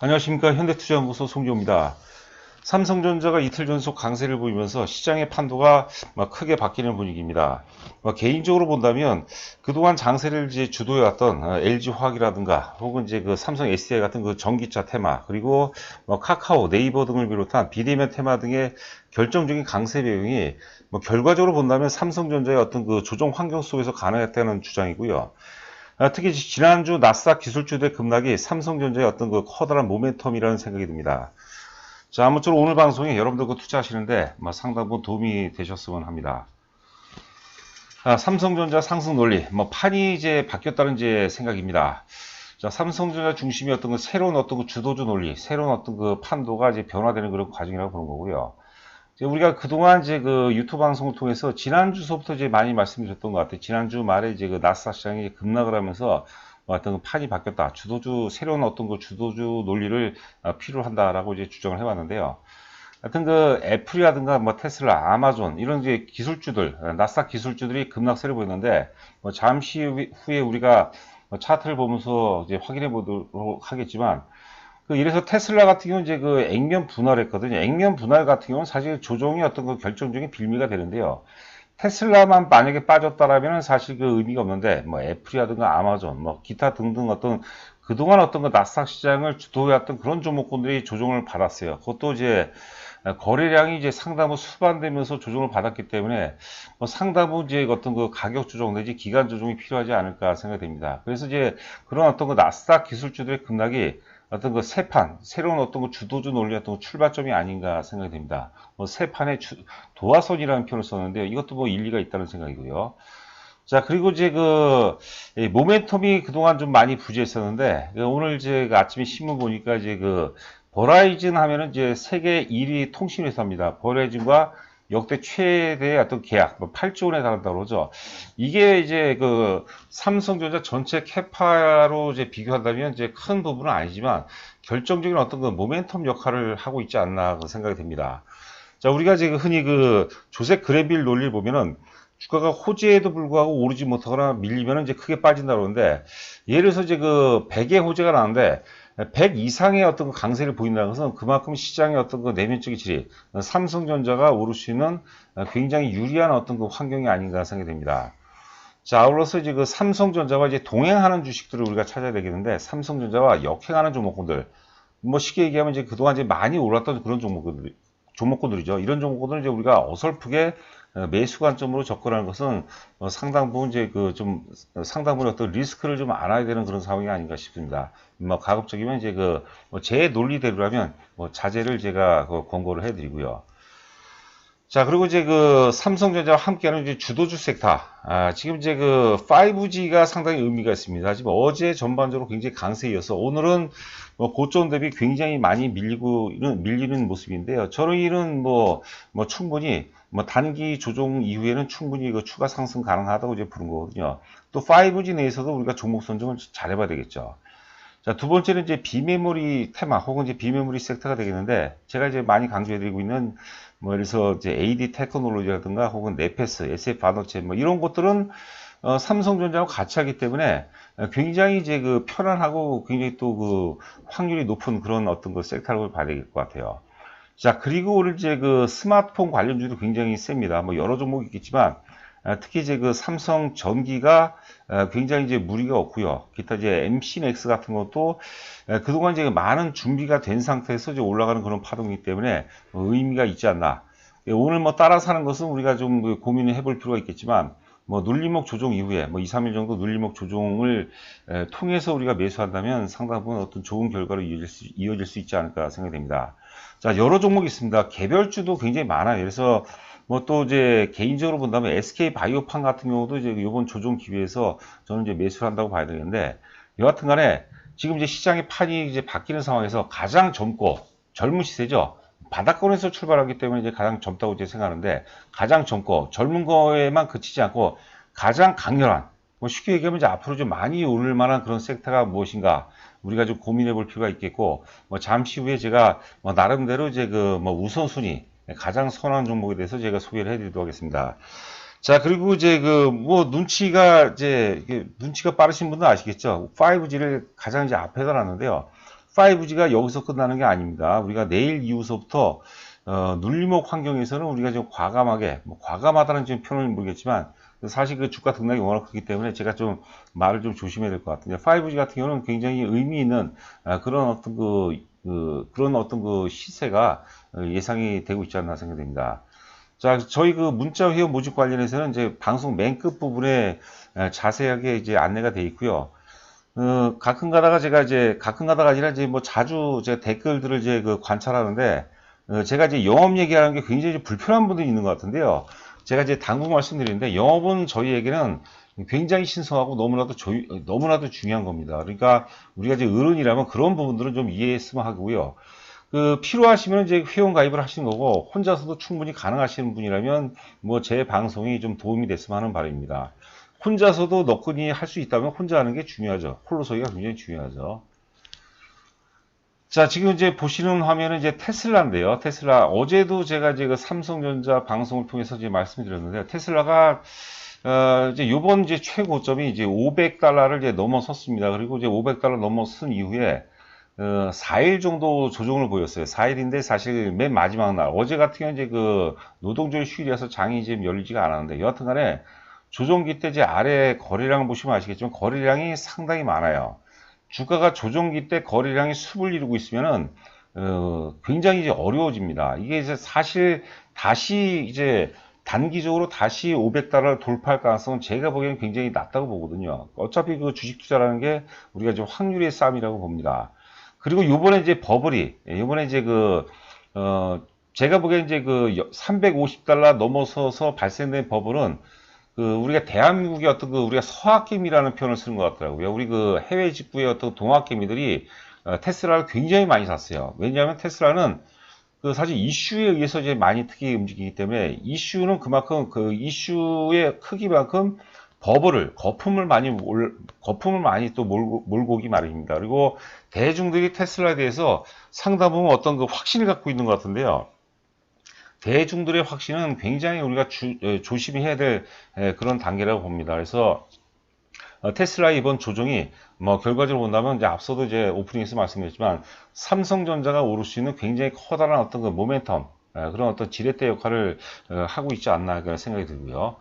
안녕하십니까. 현대투자연구소 송기호입니다. 삼성전자가 이틀 연속 강세를 보이면서 시장의 판도가 크게 바뀌는 분위기입니다. 개인적으로 본다면 그동안 장세를 이제 주도해왔던 LG화학이라든가 혹은 이제 그 삼성 SDI 같은 그 전기차 테마, 그리고 카카오, 네이버 등을 비롯한 비대면 테마 등의 결정적인 강세 배경이 결과적으로 본다면 삼성전자의 어떤 그 조정 환경 속에서 가능했다는 주장이고요. 특히 지난주 나스닥 기술주들의 급락이 삼성전자의 어떤 그 커다란 모멘텀이라는 생각이 듭니다. 자, 아무쪼록 오늘 방송에 여러분들 그 투자하시는데 상당 부분 도움이 되셨으면 합니다. 삼성전자 상승 논리, 판이 이제 바뀌었다는 이제 생각입니다. 자, 삼성전자 중심의 어떤 그 새로운 어떤 그 주도주 논리, 새로운 어떤 그 판도가 이제 변화되는 그런 과정이라고 보는 거고요. 우리가 그동안 이제 그 유튜브 방송을 통해서 지난주서부터 이제 많이 말씀드렸던 것 같아요. 지난주 말에 이제 그 나스닥 시장이 급락을 하면서 어떤 그 판이 바뀌었다. 주도주, 새로운 어떤 그 주도주 논리를 필요로 한다라고 이제 주장을 해왔는데요. 하여튼 그 애플이라든가 테슬라, 아마존 이런 이제 기술주들, 나스닥 기술주들이 급락세를 보였는데 잠시 후에 우리가 차트를 보면서 이제 확인해 보도록 하겠지만 이래서 테슬라 같은 경우는 이제 그 액면 분할을 했거든요. 액면 분할 같은 경우는 사실 조정이 어떤 그 결정적인 빌미가 되는데요. 테슬라만 만약에 빠졌다라면 사실 그 의미가 없는데, 애플이라든가 아마존, 기타 등등 어떤 그동안 어떤 그 나스닥 시장을 주도해왔던 그런 종목군들이 조정을 받았어요. 그것도 이제 거래량이 이제 상당부 수반되면서 조정을 받았기 때문에 상당부 이제 어떤 그 가격 조정 내지 기간 조정이 필요하지 않을까 생각됩니다. 그래서 이제 그런 어떤 그 나스닥 기술주들의 급락이 어떤 그 새 판, 새로운 어떤 그 주도주 논리 어떤 출발점이 아닌가 생각이 됩니다. 새 판의 도화선이라는 표현을 썼는데 이것도 일리가 있다는 생각이고요. 자, 그리고 이제 모멘텀이 그동안 좀 많이 부재했었는데, 오늘 이제 아침에 신문 보니까 이제 버라이즌 하면은 이제 세계 1위 통신회사입니다. 버라이즌과 역대 최대의 어떤 계약, 8조 원에 달한다고 그러죠. 이게 이제 삼성전자 전체 캐파로 이제 비교한다면 이제 큰 부분은 아니지만 결정적인 어떤 그 모멘텀 역할을 하고 있지 않나 생각이 됩니다. 자, 우리가 지금 흔히 조셉 그레빌 논리를 보면은 주가가 호재에도 불구하고 오르지 못하거나 밀리면 이제 크게 빠진다 그러는데, 예를 들어서 이제 100의 호재가 나는데 100 이상의 어떤 강세를 보인다는 것은 그만큼 시장의 어떤 내면적인 질이 삼성전자가 오를 수 있는 굉장히 유리한 어떤 환경이 아닌가 생각이 됩니다. 자, 아울러서 이제 삼성전자와 이제 동행하는 주식들을 우리가 찾아야 되겠는데, 삼성전자와 역행하는 종목군들, 쉽게 얘기하면 이제 그동안 이제 많이 올랐던 그런 종목군들이죠. 이런 종목군들은 이제 우리가 어설프게 매수 관점으로 접근하는 것은 상당 부분 이제 상당 부분 어떤 리스크를 좀 안아야 되는 그런 상황이 아닌가 싶습니다. 가급적이면 이제 제 논리대로라면 자제를 제가 권고를 해드리고요. 자, 그리고 이제 삼성전자와 함께하는 이제 주도주 섹터. 지금 이제 5G가 상당히 의미가 있습니다. 하지만 어제 전반적으로 굉장히 강세이어서 오늘은 고점 대비 굉장히 많이 밀리는 모습인데요. 저는 이는 충분히 단기 조정 이후에는 충분히 추가 상승 가능하다고 이제 보는 거거든요. 또 5G 내에서도 우리가 종목 선정을 잘해봐야 되겠죠. 자, 두 번째는 이제 비메모리 테마 혹은 이제 비메모리 섹터가 되겠는데, 제가 이제 많이 강조해드리고 있는 그래서 이제 AD 테크놀로지라든가 혹은 네페스, SF 반도체 이런 것들은 삼성전자하고 같이 하기 때문에 굉장히 이제 편안하고 굉장히 또 확률이 높은 그런 어떤 섹터를 봐야 될 것 같아요. 자, 그리고 오늘 이제 스마트폰 관련주도 굉장히 셉니다. 여러 종목이 있겠지만 특히 이제 삼성 전기가 굉장히 이제 무리가 없고요. 기타 이제 MC맥스 같은 것도 그동안 이제 많은 준비가 된 상태에서 이제 올라가는 그런 파동이기 때문에 의미가 있지 않나. 오늘 따라 사는 것은 우리가 좀 고민을 해볼 필요가 있겠지만, 눌림목 조정 이후에 2, 3일 정도 눌림목 조정을 통해서 우리가 매수한다면 상당 부분 어떤 좋은 결과로 이어질 수 있지 않을까 생각됩니다. 자, 여러 종목이 있습니다. 개별주도 굉장히 많아요. 그래서 또 이제 개인적으로 본다면 SK 바이오판 같은 경우도 이제 이번 조정 기회에서 저는 이제 매수를 한다고 봐야 되는데, 여하튼 간에 지금 이제 시장의 판이 이제 바뀌는 상황에서 가장 젊은 시세죠. 바닥권에서 출발하기 때문에 이제 가장 젊다고 이제 생각하는데, 가장 젊고 젊은 거에만 그치지 않고 가장 강렬한, 쉽게 얘기하면 이제 앞으로 좀 많이 오를 만한 그런 섹터가 무엇인가 우리가 좀 고민해 볼 필요가 있겠고, 잠시 후에 제가 나름대로 이제 우선순위 가장 선호하는 종목에 대해서 제가 소개를 해드리도록 하겠습니다. 자, 그리고 이제 눈치가 빠르신 분들 아시겠죠? 5G를 가장 이제 앞에다 놨는데요. 5G가 여기서 끝나는 게 아닙니다. 우리가 내일 이후서부터 눌림목 환경에서는 우리가 좀 과감하게, 뭐 과감하다는 지금 표현을 모르겠지만 사실 그 주가 등락이 워낙 크기 때문에 제가 좀 말을 좀 조심해야 될 것 같은데 5G 같은 경우는 굉장히 의미 있는 그런 어떤 그런 어떤 그 시세가 예상이 되고 있지 않나 생각됩니다. 자, 저희 그 문자 회원 모집 관련해서는 이제 방송 맨 끝 부분에 자세하게 이제 안내가 되어 있고요. 가끔 가다가 제가 이제 가끔 가다가 아니라 이제 뭐 자주 제 댓글들을 이제 그 관찰하는데 제가 이제 영업 얘기하는 게 굉장히 불편한 분들이 있는 것 같은데요. 제가 이제 당부 말씀드리는데 영업은 저희에게는 굉장히 신성하고 너무나도 중요한 겁니다. 그러니까 우리가 이제 어른이라면 그런 부분들은 좀 이해했으면 하고요. 필요하시면 이제 회원 가입을 하시는 거고 혼자서도 충분히 가능하시는 분이라면 뭐 제 방송이 좀 도움이 됐으면 하는 바람입니다. 혼자서도 너끈히 할 수 있다면 혼자 하는 게 중요하죠. 홀로서기가 굉장히 중요하죠. 자, 지금 이제 보시는 화면은 이제 테슬라인데요. 테슬라, 어제도 제가 이제 그 삼성전자 방송을 통해서 이제 말씀드렸는데, 테슬라가, 이제 요번 이제 최고점이 이제 500달러를 이제 넘어섰습니다. 그리고 이제 500달러 넘어선 이후에, 4일 정도 조정을 보였어요. 4일인데 사실 맨 마지막 날, 어제 같은 경우는 이제 그 노동절 휴일이라서 장이 지금 열리지가 않았는데, 여하튼 간에 조정기 때 이제 아래 거래량을 보시면 아시겠지만 거래량이 상당히 많아요. 주가가 조정기 때 거래량이 숲을 이루고 있으면은 굉장히 이제 어려워집니다. 이게 이제 사실 다시 이제 단기적으로 다시 500달러를 돌파할 가능성은 제가 보기에는 굉장히 낮다고 보거든요. 어차피 그 주식 투자라는 게 우리가 좀 확률의 싸움이라고 봅니다. 그리고 요번에 이제 버블이 요번에 이제 제가 보기에는 이제 그 350달러 넘어서서 발생된 버블은 우리가 대한민국의 어떤 우리가 서학개미라는 표현을 쓰는 것 같더라고요. 우리 해외 직구의 어떤 동학개미들이 테슬라를 굉장히 많이 샀어요. 왜냐하면 테슬라는 사실 이슈에 의해서 이제 많이 크게 움직이기 때문에 이슈는 그만큼 이슈의 크기만큼 거품을 많이 또 몰고 오기 마련입니다. 그리고 대중들이 테슬라에 대해서 상당 부분 어떤 확신을 갖고 있는 것 같은데요. 대중들의 확신은 굉장히 우리가 조심히 해야 될 그런 단계라고 봅니다. 그래서 테슬라의 이번 조정이 뭐 결과적으로 본다면 이제 앞서도 이제 오프닝에서 말씀드렸지만 삼성전자가 오를 수 있는 굉장히 커다란 어떤 모멘텀 그런 어떤 지렛대 역할을 하고 있지 않나 생각이 들고요.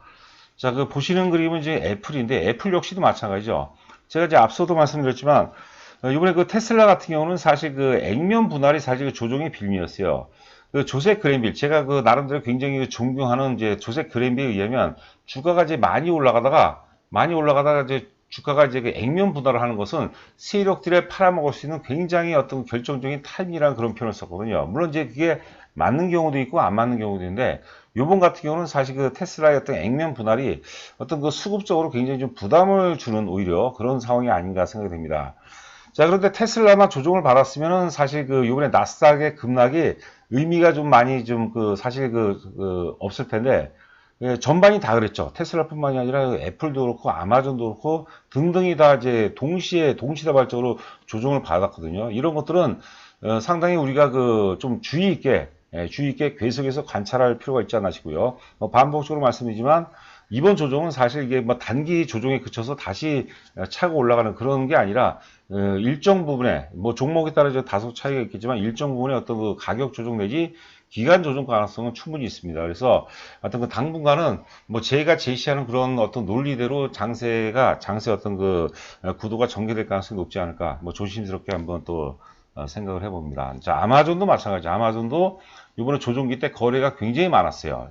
자, 보시는 그림은 이제 애플인데 애플 역시도 마찬가지죠. 제가 이제 앞서도 말씀드렸지만 이번에 테슬라 같은 경우는 사실 액면 분할이 사실 조정의 빌미였어요. 조셉 그랜빌, 제가 나름대로 굉장히 존경하는 이제 조셉 그랜빌에 의하면 주가가 이제 많이 올라가다가 이제 주가가 이제 액면 분할을 하는 것은 세력들에 팔아먹을 수 있는 굉장히 어떤 결정적인 타임이라는 그런 표현을 썼거든요. 물론 이제 그게 맞는 경우도 있고 안 맞는 경우도 있는데 요번 같은 경우는 사실 테슬라의 어떤 액면 분할이 어떤 수급적으로 굉장히 좀 부담을 주는 오히려 그런 상황이 아닌가 생각이 됩니다. 자, 그런데 테슬라만 조정을 받았으면은 사실 요번에 나스닥의 급락이 의미가 좀 많이 사실 없을 텐데, 전반이 다 그랬죠. 테슬라뿐만이 아니라 애플도 그렇고 아마존도 그렇고 등등이 다 이제 동시다발적으로 조정을 받았거든요. 이런 것들은 상당히 우리가 좀 주의 있게 계속해서 관찰할 필요가 있지 않나 싶고요. 반복적으로 말씀드리지만 이번 조정은 사실 이게 뭐 단기 조정에 그쳐서 다시 차고 올라가는 그런 게 아니라 일정 부분에 뭐 종목에 따라 다소 차이가 있겠지만 일정 부분에 어떤 가격 조정 내지 기간 조정 가능성은 충분히 있습니다. 그래서 어떤 당분간은 뭐 제가 제시하는 그런 어떤 논리대로 장세 어떤 구도가 전개될 가능성이 높지 않을까 뭐 조심스럽게 한번 또 생각을 해봅니다. 자, 아마존도 마찬가지. 아마존도 이번에 조정기 때 거래가 굉장히 많았어요.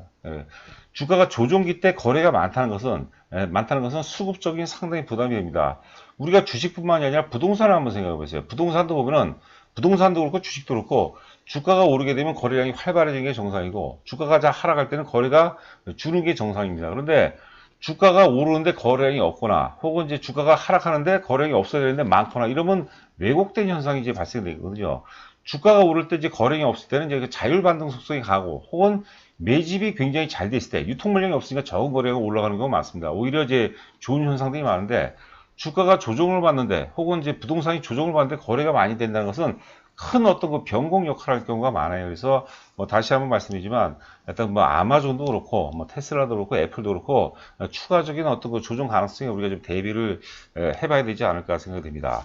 주가가 조정기 때 거래가 많다는 것은 수급적인 상당히 부담이 됩니다. 우리가 주식뿐만이 아니라 부동산을 한번 생각해 보세요. 부동산도 보면은 부동산도 그렇고 주식도 그렇고 주가가 오르게 되면 거래량이 활발해지는 게 정상이고 주가가 하락할 때는 거래가 주는 게 정상입니다. 그런데 주가가 오르는데 거래량이 없거나 혹은 이제 주가가 하락하는데 거래량이 없어야 되는데 많거나 이러면 왜곡된 현상이 이제 발생되거든요. 주가가 오를 때 이제 거래량이 없을 때는 이제 자율 반등 속성이 강하고 혹은 매집이 굉장히 잘 돼 있을 때 유통 물량이 없으니까 적은 거래가 올라가는 경우가 많습니다. 오히려 이제 좋은 현상들이 많은데 주가가 조정을 받는데 혹은 이제 부동산이 조정을 받는데 거래가 많이 된다는 것은 큰 어떤 변곡 역할을 할 경우가 많아요. 그래서 뭐 다시 한번 말씀드리지만 일단 뭐 아마존도 그렇고 뭐 테슬라도 그렇고 애플도 그렇고 추가적인 어떤 조정 가능성에 우리가 좀 대비를 해봐야 되지 않을까 생각이 됩니다.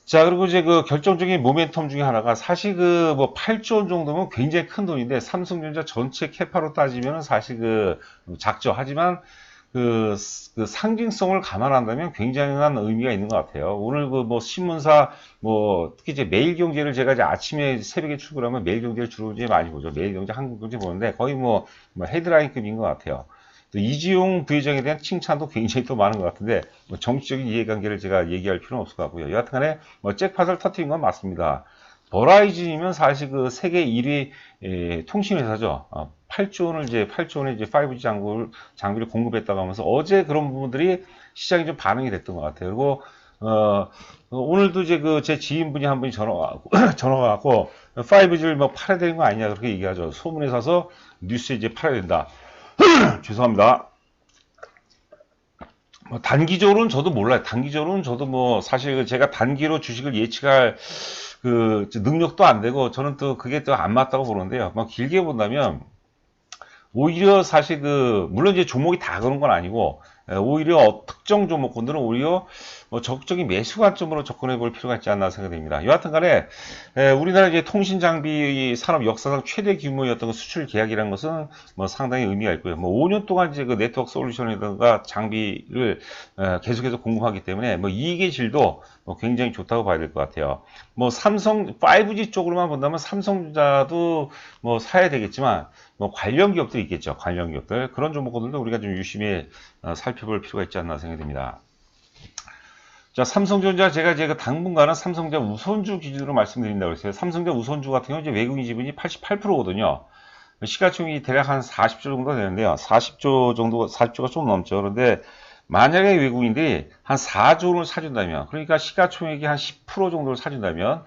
자, 그리고 이제 그 결정적인 모멘텀 중에 하나가 사실 그 뭐 8조 원 정도면 굉장히 큰 돈인데 삼성전자 전체 캐파로 따지면 사실 그 작죠. 하지만 그 상징성을 감안한다면 굉장한 의미가 있는 것 같아요. 오늘 그 뭐 신문사 뭐 특히 이제 매일경제를 제가 이제 아침에 새벽에 출근하면 매일경제를 주로 이제 많이 보죠. 매일경제, 한국경제 보는데 거의 뭐 헤드라인급인 것 같아요. 또 이지용 부회장에 대한 칭찬도 굉장히 또 많은 것 같은데 뭐 정치적인 이해관계를 제가 얘기할 필요는 없을 것 같고요. 여하튼간에 뭐 잭팟을 터뜨린 건 맞습니다. 버라이즌이면 사실 그 세계 1위 통신회사죠. 8조 원을 이제 8조 원의 이제 5G 장비를 공급했다고 하면서 어제 그런 부분들이 시장이 좀 반응이 됐던 것 같아요. 그리고 오늘도 이제 그 제 지인분이 한 분이 전화가 왔고 5G를 뭐 팔아야 되는 거 아니냐 그렇게 얘기하죠. 소문에 사서 뉴스에 이제 팔아야 된다. 죄송합니다. 뭐 단기적으로는 저도 몰라요. 단기적으로는 저도 뭐 사실 제가 단기로 주식을 예측할 그 능력도 안 되고 저는 또 그게 또 안 맞다고 보는데요. 뭐 길게 본다면 오히려 사실 그 물론 이제 종목이 다 그런 건 아니고 오히려 특정 종목군들은 오히려 뭐 적극적인 매수 관점으로 접근해 볼 필요가 있지 않나 생각됩니다. 여하튼간에 우리나라 이제 통신 장비 산업 역사상 최대 규모였던 수출 계약이라는 것은 뭐 상당히 의미가 있고요. 뭐 5년 동안 이제 그 네트워크 솔루션이라든가 장비를 계속해서 공급하기 때문에 뭐 이익의 질도 뭐 굉장히 좋다고 봐야 될 것 같아요. 뭐 삼성 5G 쪽으로만 본다면 삼성전자도 뭐 사야 되겠지만 뭐 관련 기업도 있겠죠. 관련 기업들 그런 종목들도 우리가 좀 유심히 살펴볼 필요가 있지 않나 생각됩니다. 자, 삼성전자 제가 이제 그 당분간은 삼성전자 우선주 기준으로 말씀드린다고 했어요. 삼성전자 우선주 같은 경우 이제 외국인 지분이 88%거든요. 시가총액이 대략 한 40조 정도 되는데요. 40조가 좀 넘죠. 그런데 만약에 외국인들이 한 4조를 사준다면, 그러니까 시가총액이 한 10% 정도를 사준다면,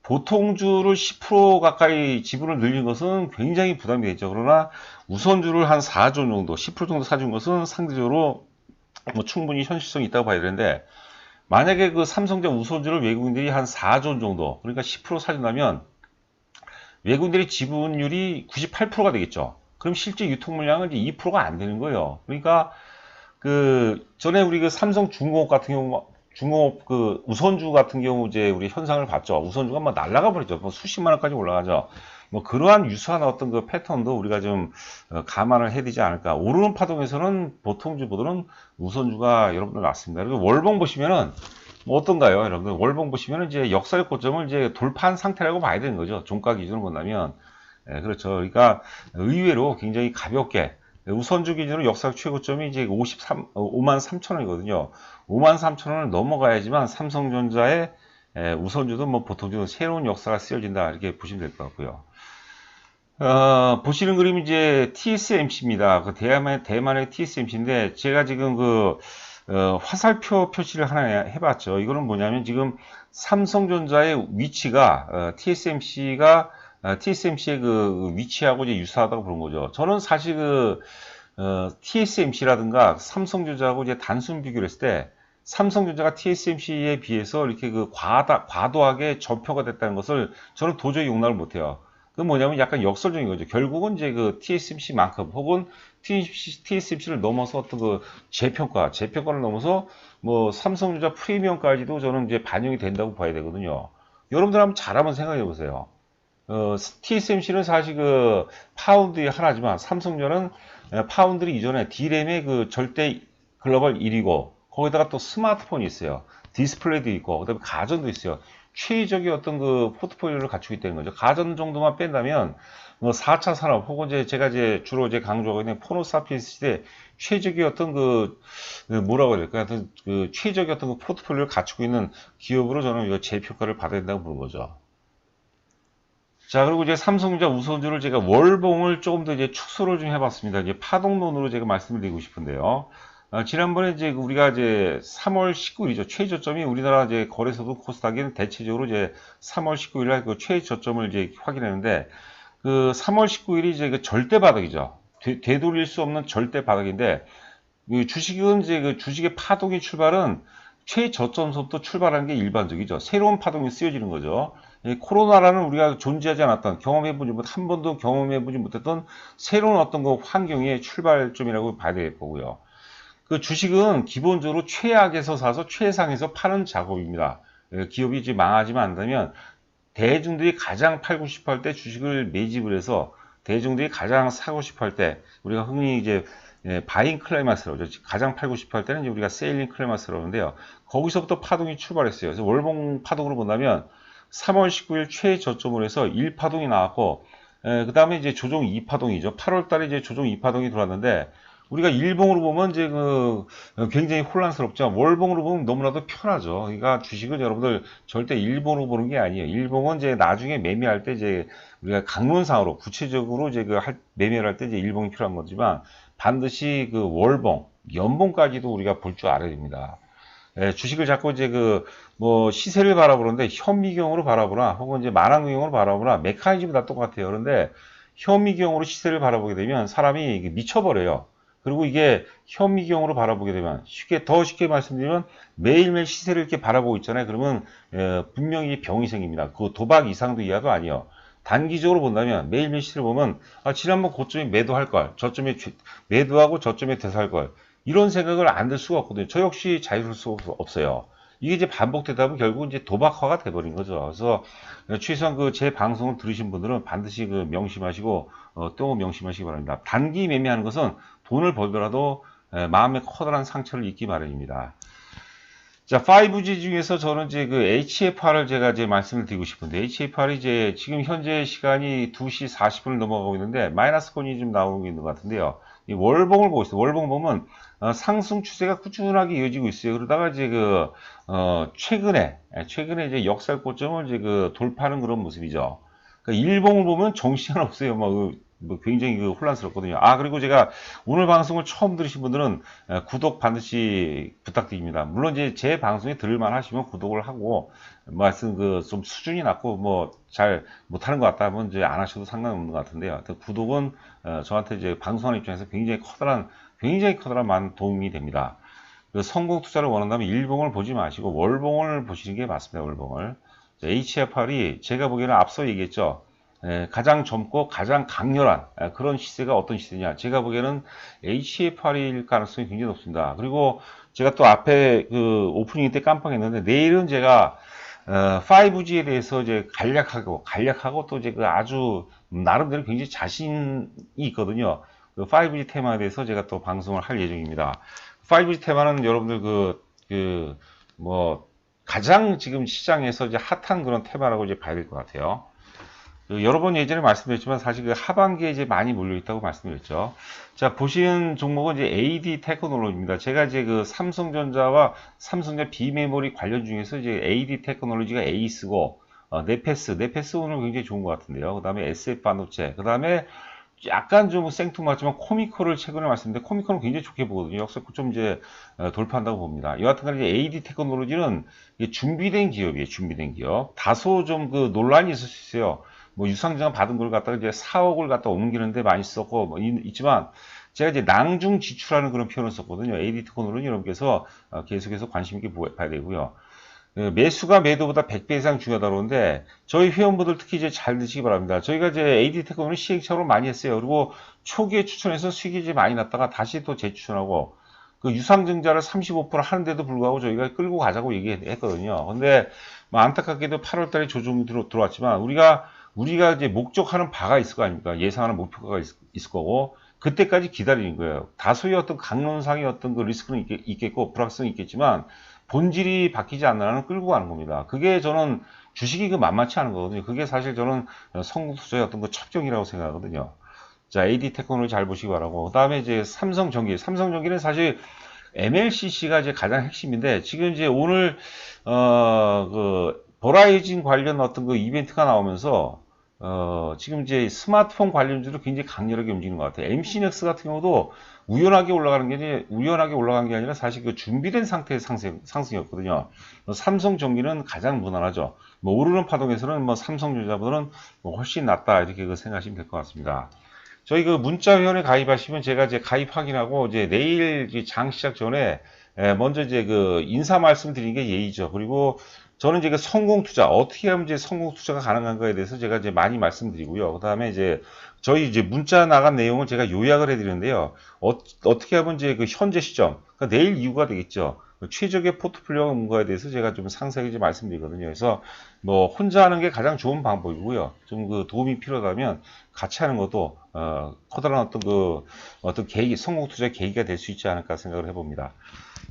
보통주를 10% 가까이 지분을 늘린 것은 굉장히 부담이 되죠. 그러나 우선주를 한 4조 정도, 10% 정도 사준 것은 상대적으로 뭐 충분히 현실성이 있다고 봐야 되는데, 만약에 그 삼성전자 우선주를 외국인들이 한 4조 정도, 그러니까 10% 사준다면 외국인들의 지분율이 98%가 되겠죠. 그럼 실제 유통 물량은 이제 2%가 안 되는 거예요. 그러니까 그 전에 우리 그 삼성중공업 같은 경우 중공업 그 우선주 같은 경우 이제 우리 현상을 봤죠. 우선주가 막 날아가 버리죠. 뭐 수십만 원까지 올라가죠. 뭐 그러한 유사한 어떤 그 패턴도 우리가 좀 감안을 해야 되지 않을까. 오르는 파동에서는 보통주보다는 우선주가 여러분들 낫습니다. 그리고 월봉 보시면은 뭐 어떤가요, 여러분들? 월봉 보시면은 이제 역사적 고점을 이제 돌파한 상태라고 봐야 되는 거죠. 종가 기준으로 본다면. 그렇죠. 그러니까 의외로 굉장히 가볍게 우선주 기준으로 역사적 최고점이 이제 5만 3천 원이거든요. 5만 3천 원을 넘어가야지만 삼성전자의 우선주도 뭐 보통주도 새로운 역사가 쓰여진다 이렇게 보시면 될 것 같고요. 보시는 그림이 이제 TSMC입니다. 그 대만의 TSMC인데 제가 지금 그 화살표 표시를 하나 해봤죠. 이거는 뭐냐면 지금 삼성전자의 위치가 TSMC의 그 위치하고 이제 유사하다고 보는 거죠. 저는 사실 TSMC라든가 삼성전자하고 이제 단순 비교를 했을 때 삼성전자가 TSMC에 비해서 이렇게 그 과도하게 저표가 됐다는 것을 저는 도저히 용납을 못해요. 그 뭐냐면 약간 역설적인 거죠. 결국은 이제 그 TSMC만큼 혹은 TSMC를 넘어서 어떤 그 재평가를 넘어서 뭐 삼성전자 프리미엄까지도 저는 이제 반영이 된다고 봐야 되거든요. 여러분들 한번 생각해 보세요. TSMC는 사실 그 파운드의 하나지만 삼성전자는 파운드리 이전에 D램의 그 절대 글로벌 1위고 거기다가 또 스마트폰이 있어요. 디스플레이도 있고 그다음에 가전도 있어요. 최적의 어떤 그 포트폴리오를 갖추고 있다는 거죠. 가전 정도만 뺀다면 뭐 4차 산업 혹은 이제 제가 이제 주로 이제 강조하고 있는 포노사피엔스 시대 최적의 어떤 뭐라고 해야 될까? 그 최적의 어떤 그 포트폴리오를 갖추고 있는 기업으로 저는 이거 재평가를 받아야 된다고 보는 거죠. 자, 그리고 이제 삼성전자 우선주를 제가 월봉을 조금 더 이제 축소를 좀 해봤습니다. 이제 파동론으로 제가 말씀을 드리고 싶은데요. 지난번에 이제 우리가 이제 3월 19일이죠. 최저점이 우리나라 이제 거래소도 코스닥에는 대체적으로 이제 3월 19일 날 그 최저점을 이제 확인했는데 그 3월 19일이 이제 그 절대 바닥이죠. 되돌릴 수 없는 절대 바닥인데 그 주식은 이제 그 주식의 파동의 출발은 최저점서부터 출발하는 게 일반적이죠. 새로운 파동이 쓰여지는 거죠. 코로나라는 우리가 존재하지 않았던 한 번도 경험해보지 못했던 새로운 어떤 그 환경의 출발점이라고 봐야 될 거고요. 그 주식은 기본적으로 최악에서 사서 최상에서 파는 작업입니다. 기업이 이제 망하지만 않다면 대중들이 가장 팔고 싶어 할 때 주식을 매집을 해서 대중들이 가장 사고 싶어 할 때 우리가 흔히 이제 바잉 클라이마스라고 하죠. 가장 팔고 싶어 할 때는 이제 우리가 세일링 클라이마스라고 하는데요. 거기서부터 파동이 출발했어요. 그래서 월봉 파동으로 본다면 3월 19일 최저점으로 해서 1파동이 나왔고 그 다음에 이제 조정 2파동이죠. 8월 달에 이제 조정 2파동이 들어왔는데 우리가 일봉으로 보면 이제 굉장히 혼란스럽죠. 월봉으로 보면 너무나도 편하죠. 그러니까 주식을 여러분들 절대 일봉으로 보는 게 아니에요. 일봉은 이제 나중에 매매할 때 이제 우리가 강론상으로 구체적으로 이제 매매를 할 때 이제 일봉이 필요한 거지만 반드시 월봉, 연봉까지도 우리가 볼 줄 알아야 됩니다. 주식을 자꾸 이제 뭐 시세를 바라보는데 현미경으로 바라보나 혹은 이제 만환경으로 바라보나 메커니즘은 다 똑같아요. 그런데 현미경으로 시세를 바라보게 되면 사람이 미쳐버려요. 그리고 이게 현미경으로 바라보게 되면 더 쉽게 말씀드리면 매일매일 시세를 이렇게 바라보고 있잖아요. 그러면 분명히 병이 생깁니다. 그 도박 이상도 이하도 아니에요. 단기적으로 본다면 매일매일 시세를 보면 지난번 고점에 매도할 걸, 저점에 매도하고 저점에 대사할 걸 이런 생각을 안 들 수가 없거든요. 저 역시 자유로울 수 없어요. 이게 이제 반복되다 보면 결국 이제 도박화가 돼버린 거죠. 그래서 최소한 제 방송을 들으신 분들은 반드시 명심하시고 또 명심하시기 바랍니다. 단기 매매하는 것은 돈을 벌더라도 마음에 커다란 상처를 입기 마련입니다. 자, 5G 중에서 저는 이제 HFR을 제가 이제 말씀을 드리고 싶은데, HFR이 이제 지금 현재 시간이 2시 40분을 넘어가고 있는데, 마이너스 권이 좀 나오고 있는 것 같은데요. 이 월봉을 보고 있어요. 월봉 보면, 상승 추세가 꾸준하게 이어지고 있어요. 그러다가 이제 최근에 이제 역살 고점을 이제 돌파하는 그런 모습이죠. 그러니까 일봉을 보면 정신이 없어요. 굉장히 혼란스럽거든요. 그리고 제가 오늘 방송을 처음 들으신 분들은 구독 반드시 부탁드립니다. 물론 이제 제 방송에 들을만 하시면 구독을 하고, 말씀 좀 수준이 낮고, 잘 못하는 것 같다 하면 이제 안 하셔도 상관없는 것 같은데요. 구독은, 저한테 이제 방송하는 입장에서 굉장히 커다란 많은 도움이 됩니다. 성공 투자를 원한다면 일봉을 보지 마시고 월봉을 보시는 게 맞습니다. 월봉을. HFR이 제가 보기에는 앞서 얘기했죠. 가장 젊고 가장 강렬한 그런 시세가 어떤 시세냐. 제가 보기에는 HFR일 가능성이 굉장히 높습니다. 그리고 제가 또 앞에 오프닝 때 깜빡했는데 내일은 제가 5G에 대해서 이제 간략하고 또 이제 아주 나름대로 굉장히 자신이 있거든요. 5G 테마에 대해서 제가 또 방송을 할 예정입니다. 5G 테마는 여러분들 가장 지금 시장에서 이제 핫한 그런 테마라고 이제 봐야 될 것 같아요. 여러 번 예전에 말씀드렸지만 사실 하반기에 이제 많이 몰려 있다고 말씀드렸죠. 자, 보시는 종목은 이제 AD 테크놀로지입니다. 제가 이제 삼성전자와 삼성전자 비메모리 관련 중에서 이제 AD 테크놀로지가 에이스고, 네페스 오늘 굉장히 좋은 것 같은데요. 그 다음에 SF 반도체, 그 다음에 약간 좀 생뚱맞지만 코미코를 최근에 말씀드렸는데 코미코는 굉장히 좋게 보거든요. 역시 좀 이제 돌파한다고 봅니다. 여하튼 간에 AD 테크놀로지는 준비된 기업이에요. 준비된 기업. 다소 좀 논란이 있을 수 있어요. 유상증 받은 걸 갖다가 이제 4억을 갖다 옮기는데 많이 썼고 있지만 제가 이제 낭중 지출하는 그런 표현을 썼거든요. AD 테크놀로지 여러분께서 계속해서 관심 있게 봐야 되고요. 매수가 매도보다 100배 이상 중요하다고 그러는데 저희 회원분들 특히 이제 잘 드시기 바랍니다. 저희가 이제 AD 테크놀로지 시행착오를 많이 했어요. 그리고 초기에 추천해서 수익이 이제 많이 났다가 다시 또 재추천하고 유상증자를 35% 하는데도 불구하고 저희가 끌고 가자고 얘기했거든요. 근데 안타깝게도 8월 달에 조정이 들어왔지만 우리가 이제 목적하는 바가 있을 거 아닙니까? 예상하는 목표가 있을 거고, 그때까지 기다리는 거예요. 다소의 어떤 강론상의 어떤 리스크는 있겠고, 불확성이 있겠지만, 본질이 바뀌지 않는 한은 끌고 가는 겁니다. 그게 저는 주식이 만만치 않은 거거든요. 그게 사실 저는 성공 투자의 어떤 첩경이라고 생각하거든요. 자, AD 테크놀로지 잘 보시기 바라고. 그 다음에 이제 삼성전기는 사실 MLCC가 이제 가장 핵심인데, 지금 이제 오늘, 버라이즌 관련 어떤 이벤트가 나오면서, 지금 이제 스마트폰 관련주로 굉장히 강렬하게 움직이는 것 같아요. MC넥스 같은 경우도 우연하게 올라간 게 아니라 사실 준비된 상태의 상승이었거든요. 삼성전기는 가장 무난하죠. 오르는 파동에서는 삼성전자보다는 훨씬 낫다 이렇게 생각하시면 될 것 같습니다. 저희 문자 회원에 가입하시면 제가 이제 가입 확인하고 이제 내일 장 시작 전에 먼저 이제 인사 말씀 드리는 게 예의죠. 그리고 저는 이제 성공 투자, 어떻게 하면 이제 성공 투자가 가능한가에 대해서 제가 이제 많이 말씀드리고요. 그 다음에 이제 저희 이제 문자 나간 내용을 제가 요약을 해드리는데요. 어떻게 하면 이제 현재 시점, 그러니까 내일 이후가 되겠죠. 최적의 포트폴리오가 뭔가에 대해서 제가 좀 상세하게 좀 말씀드리거든요. 그래서 뭐 혼자 하는 게 가장 좋은 방법이고요. 좀 그 도움이 필요하다면 같이 하는 것도 커다란 어떤 계기, 성공 투자 계기가 될 수 있지 않을까 생각을 해봅니다.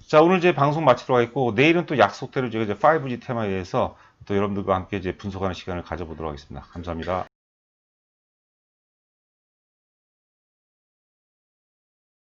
자, 오늘 이제 방송 마치도록 하겠고, 내일은 또 약속대로 제가 이제 5G 테마에 대해서 또 여러분들과 함께 이제 분석하는 시간을 가져보도록 하겠습니다. 감사합니다.